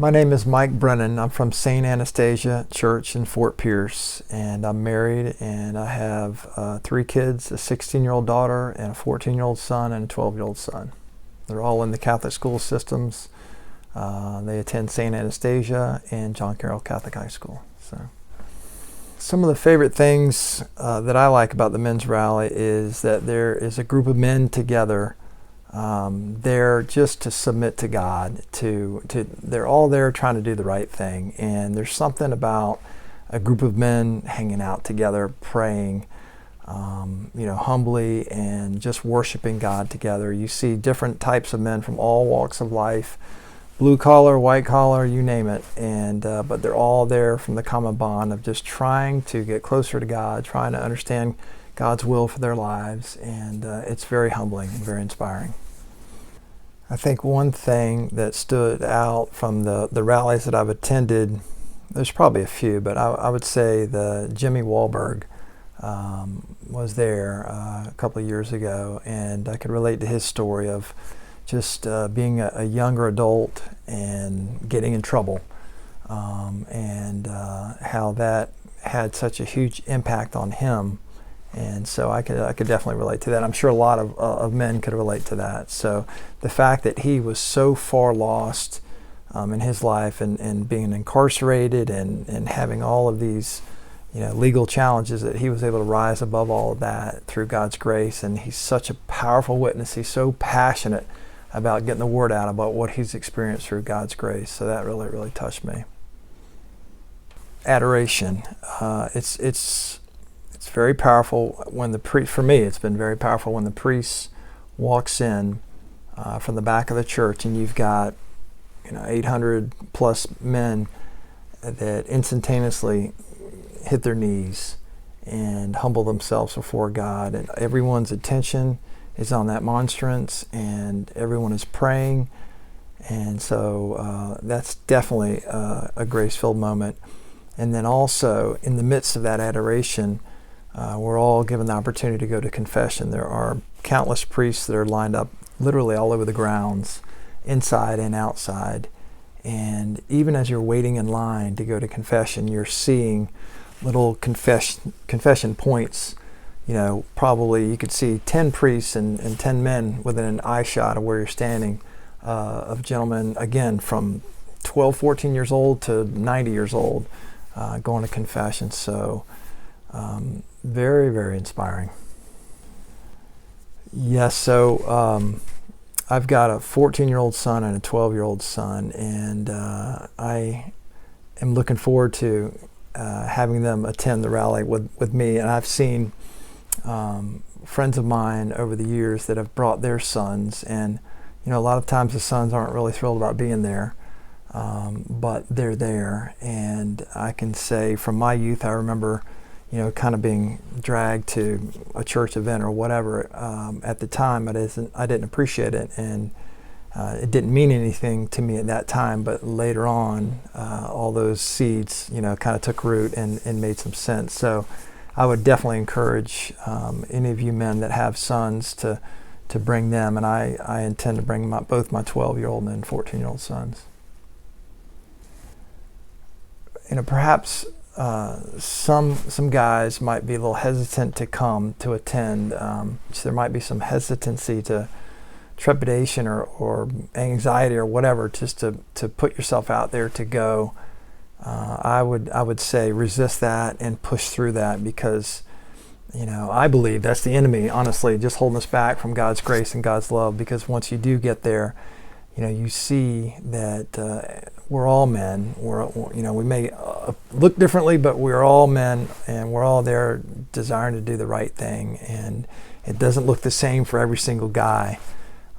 My name is Mike Brennan. I'm from St. Anastasia Church in Fort Pierce, and I'm married, and I have 3 kids, a 16-year-old daughter and a 14-year-old son and a 12-year-old son. They're all in the Catholic school systems. They attend St. Anastasia and John Carroll Catholic High School. So, some of the favorite things that I like about the men's rally is that there is a group of men together. They're just to submit to God. They're all there trying to do the right thing, and there's something about a group of men hanging out together, praying, humbly, and just worshiping God together. You see different types of men from all walks of life, blue collar, white collar, you name it, and but they're all there from the common bond of just trying to get closer to God, trying to understand God's will for their lives, and it's very humbling and very inspiring. I think one thing that stood out from the rallies that I've attended, there's probably a few, but I would say the Jimmy Wahlberg was there a couple of years ago, and I could relate to his story of just being a younger adult and getting in trouble, and how that had such a huge impact on him. And so I could definitely relate to that. I'm sure a lot of men could relate to that. So the fact that he was so far lost in his life, and being incarcerated and having all of these legal challenges, that he was able to rise above all of that through God's grace. And he's such a powerful witness. He's so passionate about getting the word out about what he's experienced through God's grace. So that really, really touched me. Adoration. It's very powerful when the priest, for me, it's been very powerful when the priest walks in from the back of the church, and you've got 800 plus men that instantaneously hit their knees and humble themselves before God, and everyone's attention is on that monstrance, and everyone is praying, and so that's definitely a grace-filled moment. And then also in the midst of that adoration, we're all given the opportunity to go to confession. There are countless priests that are lined up literally all over the grounds, inside and outside. And even as you're waiting in line to go to confession, you're seeing little confession points. Probably you could see 10 priests and 10 men within an eye shot of where you're standing, of gentlemen, again, from 12, 14 years old to 90 years old, going to confession. So very, very inspiring. Yes, so I've got a 14-year-old son and a 12-year-old son, and I am looking forward to having them attend the rally with me. And I've seen friends of mine over the years that have brought their sons, and a lot of times the sons aren't really thrilled about being there, but they're there. And I can say from my youth, I remember kind of being dragged to a church event or whatever. At the time, I didn't appreciate it, and it didn't mean anything to me at that time. But later on, all those seeds, kind of took root and made some sense. So I would definitely encourage any of you men that have sons to bring them, and I intend to bring both my 12-year-old and 14-year-old sons. Perhaps some guys might be a little hesitant to come to attend. So there might be some hesitancy, to trepidation or anxiety or whatever, just to put yourself out there to go. I would say resist that and push through that, because I believe that's the enemy, honestly, just holding us back from God's grace and God's love. Because once you do get there, you see that we're all men. We may look differently, but we're all men, and we're all there desiring to do the right thing. And it doesn't look the same for every single guy.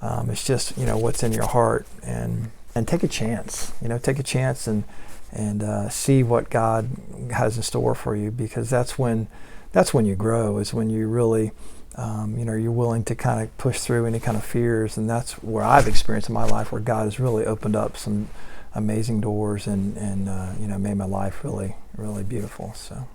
It's just what's in your heart, and take a chance. Take a chance and see what God has in store for you, because that's when you grow. Is when you really you're willing to kind of push through any kind of fears. And that's where I've experienced in my life, where God has really opened up some amazing doors and made my life really, really beautiful. So.